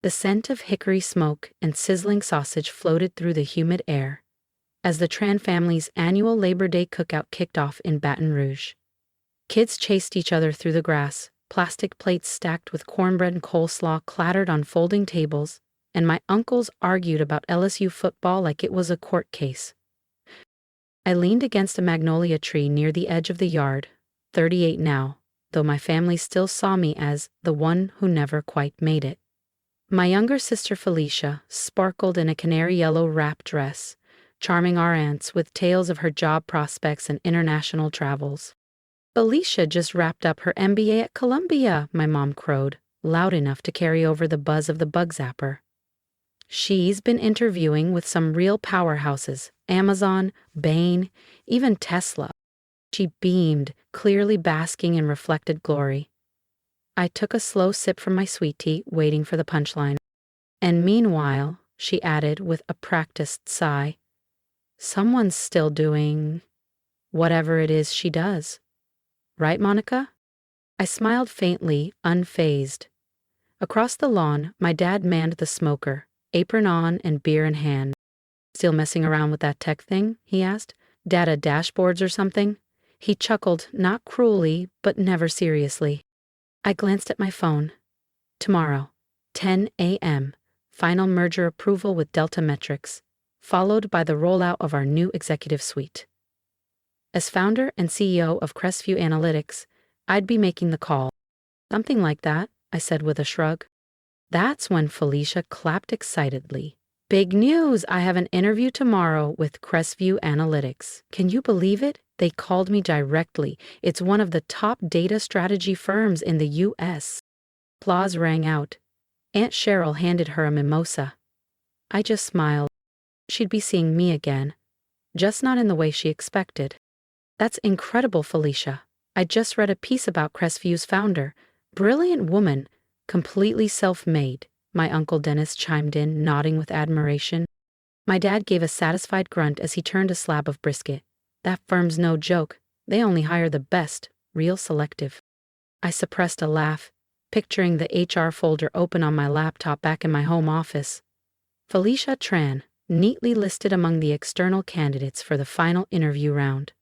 The scent of hickory smoke and sizzling sausage floated through the humid air as the Tran family's annual Labor Day cookout kicked off in Baton Rouge. Kids chased each other through the grass, plastic plates stacked with cornbread and coleslaw clattered on folding tables, and my uncles argued about LSU football like it was a court case. I leaned against a magnolia tree near the edge of the yard, 38 now, though my family still saw me as the one who never quite made it. My younger sister Felicia sparkled in a canary-yellow wrap dress, charming our aunts with tales of her job prospects and international travels. Felicia just wrapped up her MBA at Columbia, my mom crowed, loud enough to carry over the buzz of the bug zapper. She's been interviewing with some real powerhouses, Amazon, Bain, even Tesla. She beamed, clearly basking in reflected glory. I took a slow sip from my sweet tea, waiting for the punchline. And meanwhile, she added with a practiced sigh, someone's still doing whatever it is she does. Right, Monica? I smiled faintly, unfazed. Across the lawn, my dad manned the smoker, apron on and beer in hand. Still messing around with that tech thing? He asked. Data dashboards or something? He chuckled, not cruelly, but never seriously. I glanced at my phone. Tomorrow, 10 a.m., final merger approval with Delta Metrics, followed by the rollout of our new executive suite. As founder and CEO of Crestview Analytics, I'd be making the call. Something like that, I said with a shrug. That's when Felicia clapped excitedly. Big news! I have an interview tomorrow with Crestview Analytics. Can you believe it? They called me directly. It's one of the top data strategy firms in the U.S. Applause rang out. Aunt Cheryl handed her a mimosa. I just smiled. She'd be seeing me again, just not in the way she expected. That's incredible, Felicia. I just read a piece about Crestview's founder. Brilliant woman, completely self-made, my Uncle Dennis chimed in, nodding with admiration. My dad gave a satisfied grunt as he turned a slab of brisket. That firm's no joke. They only hire the best, real selective. I suppressed a laugh, picturing the HR folder open on my laptop back in my home office. Felicia Tran, neatly listed among the external candidates for the final interview round.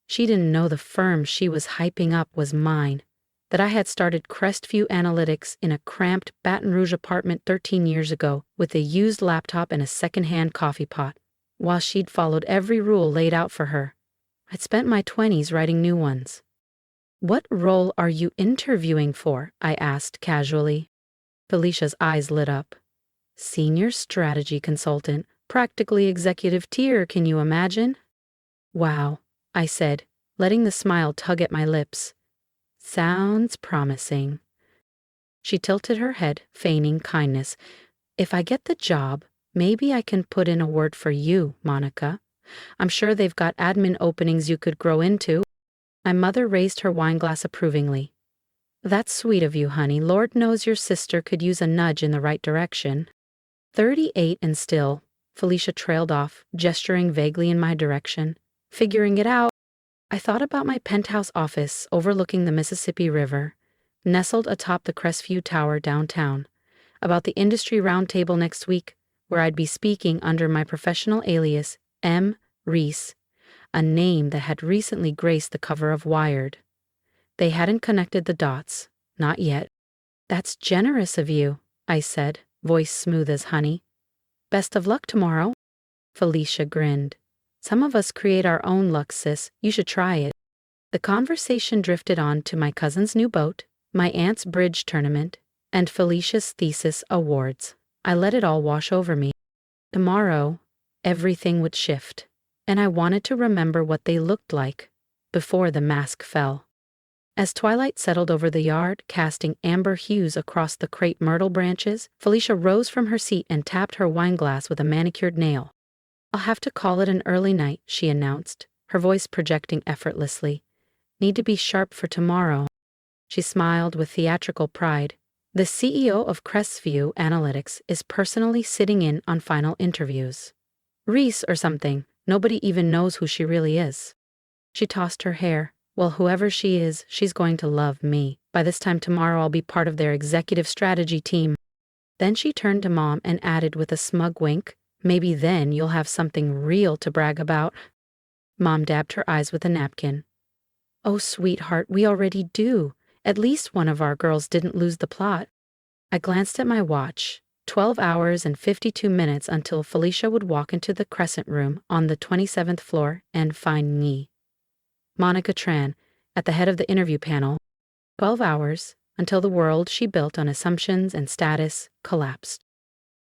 She didn't know the firm she was hyping up was mine, that I had started Crestview Analytics in a cramped Baton Rouge apartment 13 years ago with a used laptop and a second-hand coffee pot, while she'd followed every rule laid out for her. I'd spent my 20s writing new ones. What role are you interviewing for? I asked casually. Felicia's eyes lit up. Senior strategy consultant, practically executive tier, can you imagine? Wow, I said, letting the smile tug at my lips. Sounds promising. She tilted her head, feigning kindness. If I get the job, maybe I can put in a word for you, Monica. I'm sure they've got admin openings you could grow into. My mother raised her wineglass approvingly. That's sweet of you, honey. Lord knows your sister could use a nudge in the right direction. 38 and still, Felicia trailed off, gesturing vaguely in my direction. Figuring it out. I thought about my penthouse office overlooking the Mississippi River, nestled atop the Crestview Tower downtown, about the industry roundtable next week, where I'd be speaking under my professional alias, M. Reese, a name that had recently graced the cover of Wired. They hadn't connected the dots, not yet. That's generous of you, I said, voice smooth as honey. Best of luck tomorrow. Felicia grinned. Some of us create our own luck, sis. You should try it. The conversation drifted on to my cousin's new boat, my aunt's bridge tournament, and Felicia's thesis awards. I let it all wash over me. Tomorrow, everything would shift, and I wanted to remember what they looked like before the mask fell. As twilight settled over the yard, casting amber hues across the crepe myrtle branches, Felicia rose from her seat and tapped her wineglass with a manicured nail. I'll have to call it an early night, she announced, her voice projecting effortlessly. Need to be sharp for tomorrow. She smiled with theatrical pride. The CEO of Crestview Analytics is personally sitting in on final interviews. Reese or something. Nobody even knows who she really is. She tossed her hair. Well, whoever she is, she's going to love me. By this time tomorrow, I'll be part of their executive strategy team. Then she turned to Mom and added with a smug wink, maybe then you'll have something real to brag about. Mom dabbed her eyes with a napkin. Oh, sweetheart, we already do. At least one of our girls didn't lose the plot. I glanced at my watch. 12 hours and 52 minutes until Felicia would walk into the crescent room on the 27th floor and find me, Monica Tran, at the head of the interview panel. 12 hours until the world she built on assumptions and status collapsed.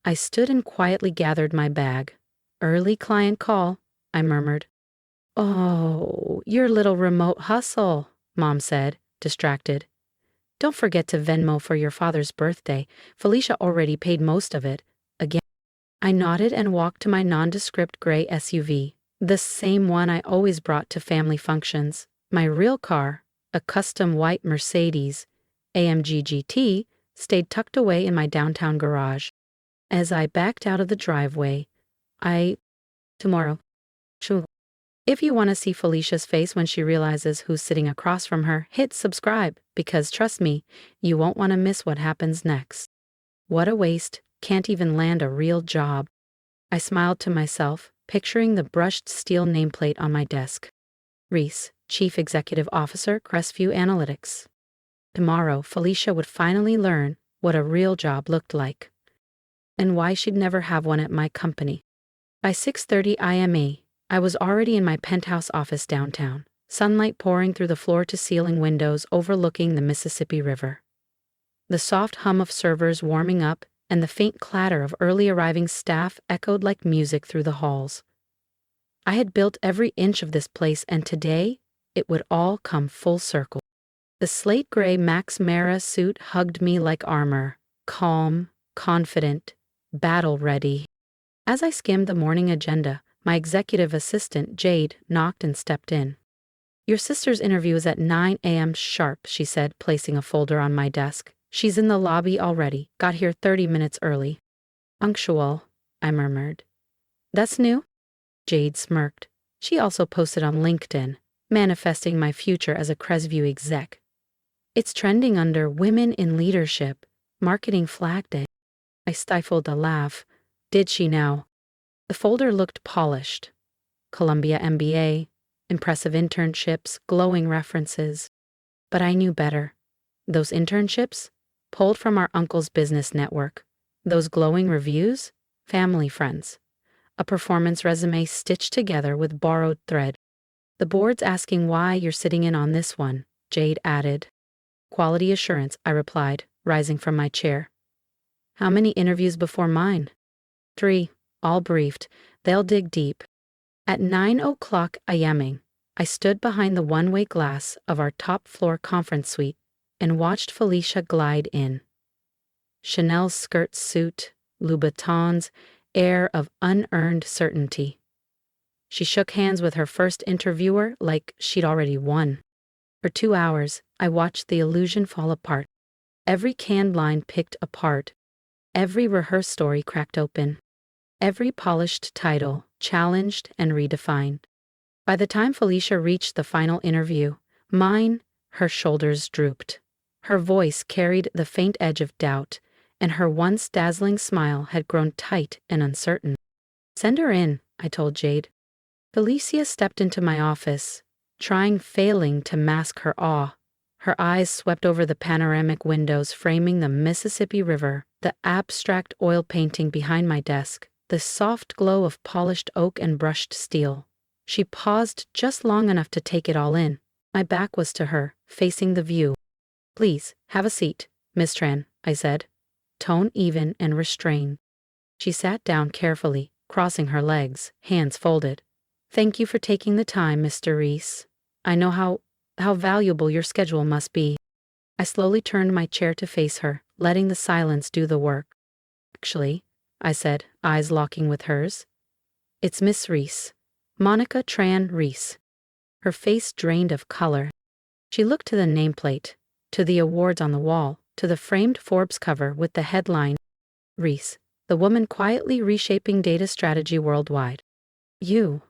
I stood and quietly gathered my bag. Early client call, I murmured. Oh, your little remote hustle, Mom said, distracted. Don't forget to Venmo for your father's birthday. Felicia already paid most of it. Again. I nodded and walked to my nondescript gray SUV, the same one I always brought to family functions. My real car, a custom white Mercedes AMG GT, stayed tucked away in my downtown garage. As I backed out of the driveway, tomorrow. If you want to see Felicia's face when she realizes who's sitting across from her, hit subscribe, because trust me, you won't want to miss what happens next. What a waste, can't even land a real job. I smiled to myself, picturing the brushed steel nameplate on my desk. Reese, Chief Executive Officer, Crestview Analytics. Tomorrow, Felicia would finally learn what a real job looked like, and why she'd never have one at my company. By 6:30 IME, I was already in my penthouse office downtown, sunlight pouring through the floor-to-ceiling windows overlooking the Mississippi River. The soft hum of servers warming up and the faint clatter of early-arriving staff echoed like music through the halls. I had built every inch of this place, and today, it would all come full circle. The slate-gray Max Mara suit hugged me like armor, calm, confident, battle-ready. As I skimmed the morning agenda, my executive assistant, Jade, knocked and stepped in. Your sister's interview is at 9 a.m. sharp, she said, placing a folder on my desk. She's in the lobby already, got here 30 minutes early. Punctual, I murmured. That's new? Jade smirked. She also posted on LinkedIn, manifesting my future as a Crestview exec. It's trending under Women in Leadership, Marketing Flag Day. I stifled a laugh. Did she now? The folder looked polished. Columbia MBA, impressive internships, glowing references. But I knew better. Those internships? Pulled from our uncle's business network. Those glowing reviews? Family friends. A performance resume stitched together with borrowed thread. The board's asking why you're sitting in on this one, Jade added. Quality assurance, I replied, rising from my chair. How many interviews before mine? 3. All briefed. They'll dig deep. At 9 o'clock IMing, I stood behind the one-way glass of our top-floor conference suite and watched Felicia glide in. Chanel's skirt suit, Louboutin's air of unearned certainty. She shook hands with her first interviewer like she'd already won. For 2 hours, I watched the illusion fall apart. Every canned line picked apart. Every rehearsed story cracked open. Every polished title challenged and redefined. By the time Felicia reached the final interview, her shoulders drooped. Her voice carried the faint edge of doubt, and her once dazzling smile had grown tight and uncertain. Send her in, I told Jade. Felicia stepped into my office, failing to mask her awe. Her eyes swept over the panoramic windows framing the Mississippi River, the abstract oil painting behind my desk, the soft glow of polished oak and brushed steel. She paused just long enough to take it all in. My back was to her, facing the view. Please, have a seat, Miss Tran, I said, tone even and restrained. She sat down carefully, crossing her legs, hands folded. Thank you for taking the time, Mr. Reese. I know how valuable your schedule must be. I slowly turned my chair to face her, letting the silence do the work. Actually, I said, eyes locking with hers, it's Miss Reese. Monica Tran Reese. Her face drained of color. She looked to the nameplate, to the awards on the wall, to the framed Forbes cover with the headline, Reese, the woman quietly reshaping data strategy worldwide. You,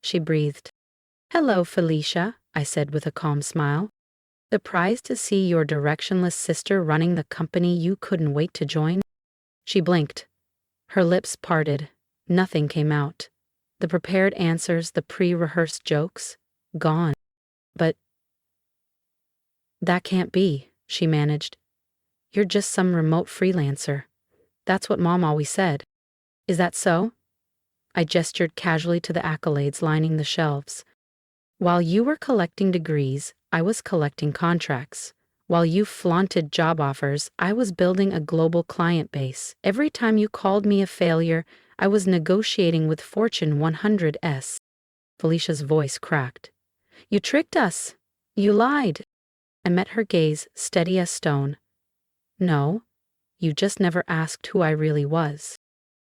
she breathed. Hello, Felicia, I said with a calm smile. Surprised to see your directionless sister running the company you couldn't wait to join? She blinked. Her lips parted. Nothing came out. The prepared answers, the pre-rehearsed jokes, gone. But that can't be, she managed. You're just some remote freelancer. That's what Mom always said. Is that so? I gestured casually to the accolades lining the shelves. While you were collecting degrees, I was collecting contracts. While you flaunted job offers, I was building a global client base. Every time you called me a failure, I was negotiating with Fortune 100s. Felicia's voice cracked. You tricked us. You lied. I met her gaze, steady as stone. No, you just never asked who I really was.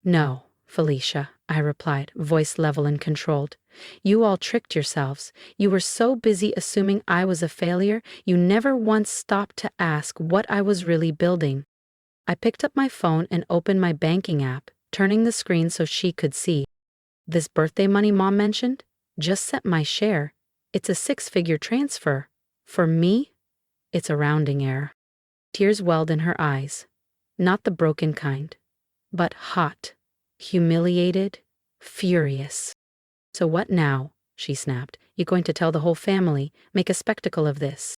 No, Felicia, I replied, voice level and controlled. You all tricked yourselves. You were so busy assuming I was a failure, you never once stopped to ask what I was really building. I picked up my phone and opened my banking app, turning the screen so she could see. This birthday money Mom mentioned? Just sent my share. It's a 6-figure transfer. For me, it's a rounding error. Tears welled in her eyes. Not the broken kind, but hot, humiliated, furious. So what now? She snapped. You going to tell the whole family, make a spectacle of this?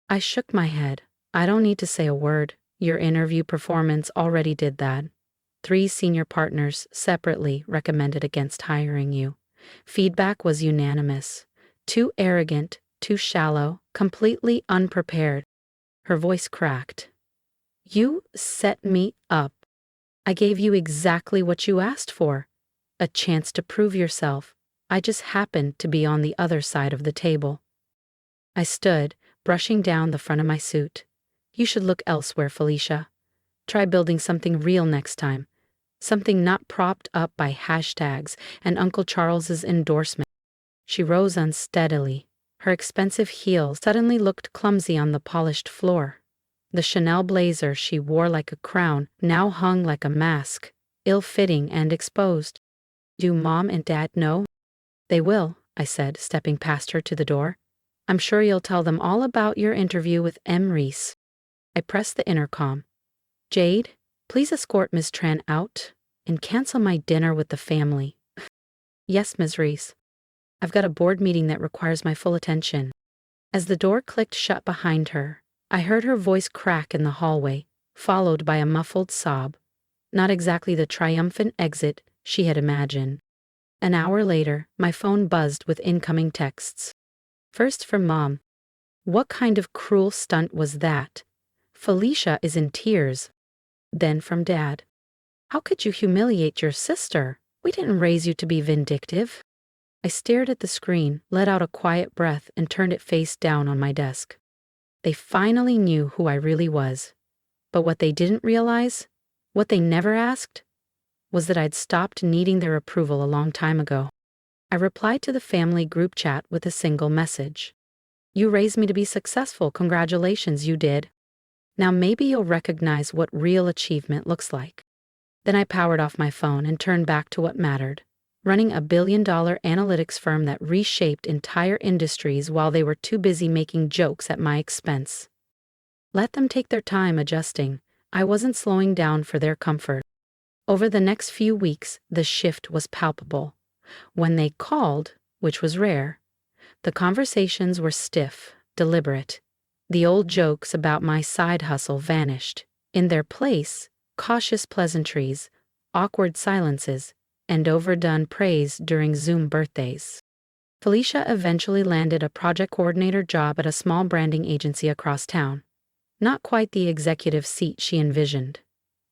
I shook my head. I don't need to say a word. Your interview performance already did that. 3 senior partners separately recommended against hiring you. Feedback was unanimous. Too arrogant, too shallow, completely unprepared. Her voice cracked. You set me up. I gave you exactly what you asked for. A chance to prove yourself. I just happened to be on the other side of the table. I stood, brushing down the front of my suit. You should look elsewhere, Felicia. Try building something real next time. Something not propped up by hashtags and Uncle Charles's endorsement. She rose unsteadily. Her expensive heels suddenly looked clumsy on the polished floor. The Chanel blazer she wore like a crown now hung like a mask, ill-fitting and exposed. Do Mom and Dad know? They will, I said, stepping past her to the door. I'm sure you'll tell them all about your interview with M. Reese. I pressed the intercom. Jade, please escort Ms. Tran out and cancel my dinner with the family. Yes, Ms. Reese. I've got a board meeting that requires my full attention. As the door clicked shut behind her, I heard her voice crack in the hallway, followed by a muffled sob. Not exactly the triumphant exit she had imagined. An hour later, my phone buzzed with incoming texts. First from Mom. What kind of cruel stunt was that? Felicia is in tears. Then from Dad. How could you humiliate your sister? We didn't raise you to be vindictive. I stared at the screen, let out a quiet breath, and turned it face down on my desk. They finally knew who I really was. But what they didn't realize, what they never asked, was that I'd stopped needing their approval a long time ago. I replied to the family group chat with a single message. You raised me to be successful. Congratulations, you did. Now maybe you'll recognize what real achievement looks like. Then I powered off my phone and turned back to what mattered. Running a billion-dollar analytics firm that reshaped entire industries while they were too busy making jokes at my expense. Let them take their time adjusting. I wasn't slowing down for their comfort. Over the next few weeks, the shift was palpable. When they called, which was rare, the conversations were stiff, deliberate. The old jokes about my side hustle vanished. In their place, cautious pleasantries, awkward silences, and overdone praise during Zoom birthdays. Felicia eventually landed a project coordinator job at a small branding agency across town. Not quite the executive seat she envisioned.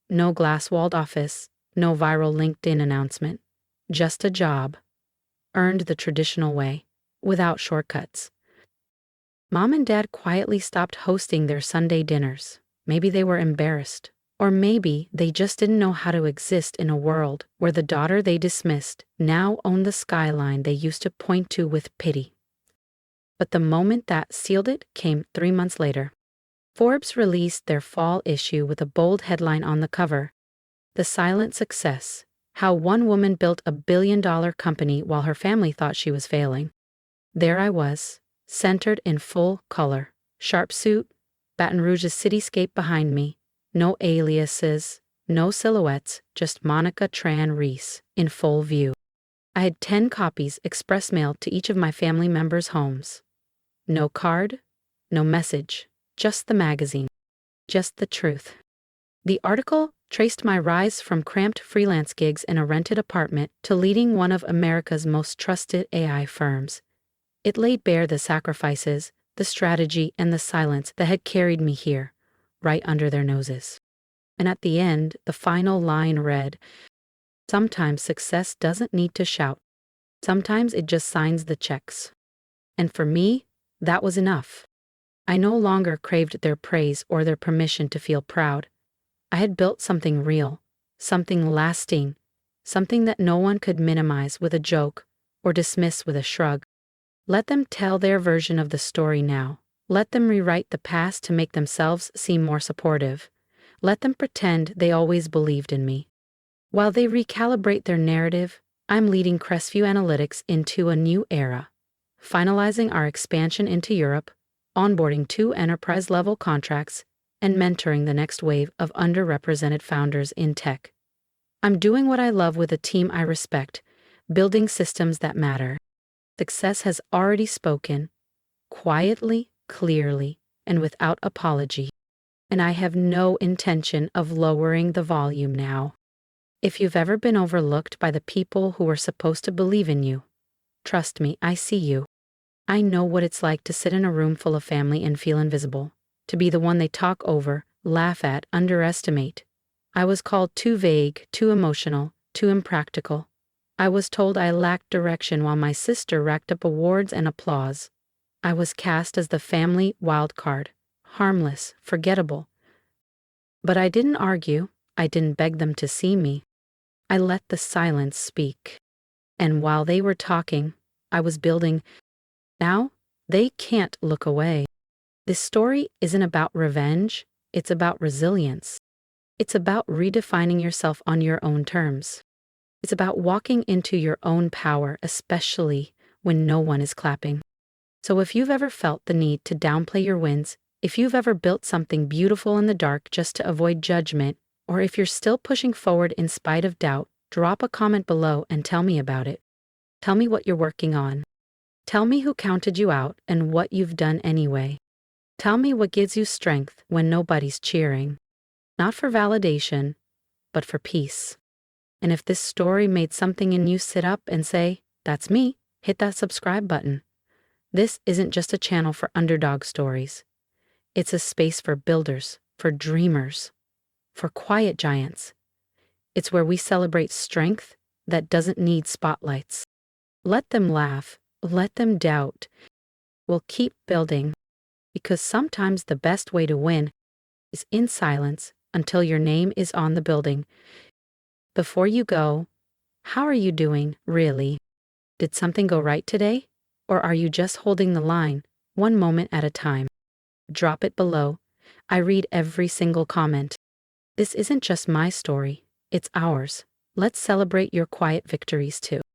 No glass-walled office, no viral LinkedIn announcement. Just a job. Earned the traditional way, without shortcuts. Mom and Dad quietly stopped hosting their Sunday dinners. Maybe they were embarrassed. Or maybe they just didn't know how to exist in a world where the daughter they dismissed now owned the skyline they used to point to with pity. But the moment that sealed it came 3 months later. Forbes released their fall issue with a bold headline on the cover. The Silent Success: How One Woman Built a Billion-Dollar Company While Her Family Thought She Was Failing. There I was, centered in full color. Sharp suit, Baton Rouge's cityscape behind me. No aliases, No silhouettes, just Monica Tran Reese, in full view. I had 10 copies express mailed to each of my family members' homes. No card, no message, just the magazine. Just the truth. The article traced my rise from cramped freelance gigs in a rented apartment to leading one of America's most trusted AI firms. It laid bare the sacrifices, the strategy, and the silence that had carried me here, right under their noses. And at the end, the final line read, "Sometimes success doesn't need to shout. Sometimes it just signs the checks." And for me, that was enough. I no longer craved their praise or their permission to feel proud. I had built something real, something lasting, something that no one could minimize with a joke or dismiss with a shrug. Let them tell their version of the story now. Let them rewrite the past to make themselves seem more supportive. Let them pretend they always believed in me. While they recalibrate their narrative, I'm leading Crestview Analytics into a new era, finalizing our expansion into Europe, onboarding 2 enterprise-level contracts, and mentoring the next wave of underrepresented founders in tech. I'm doing what I love with a team I respect, building systems that matter. Success has already spoken, quietly, clearly, and without apology. And I have no intention of lowering the volume now. If you've ever been overlooked by the people who were supposed to believe in you, trust me, I see you. I know what it's like to sit in a room full of family and feel invisible, to be the one they talk over, laugh at, underestimate. I was called too vague, too emotional, too impractical. I was told I lacked direction while my sister racked up awards and applause. I was cast as the family wild card, harmless, forgettable. But I didn't argue, I didn't beg them to see me. I let the silence speak. And while they were talking, I was building. Now, they can't look away. This story isn't about revenge, it's about resilience. It's about redefining yourself on your own terms. It's about walking into your own power, especially when no one is clapping. So if you've ever felt the need to downplay your wins, if you've ever built something beautiful in the dark just to avoid judgment, or if you're still pushing forward in spite of doubt, drop a comment below and tell me about it. Tell me what you're working on. Tell me who counted you out and what you've done anyway. Tell me what gives you strength when nobody's cheering. Not for validation, but for peace. And if this story made something in you sit up and say, "That's me," hit that subscribe button. This isn't just a channel for underdog stories. It's a space for builders, for dreamers, for quiet giants. It's where we celebrate strength that doesn't need spotlights. Let them laugh, let them doubt. We'll keep building, because sometimes the best way to win is in silence until your name is on the building. Before you go, how are you doing, really? Did something go right today? Or are you just holding the line, one moment at a time? Drop it below. I read every single comment. This isn't just my story, it's ours. Let's celebrate your quiet victories too.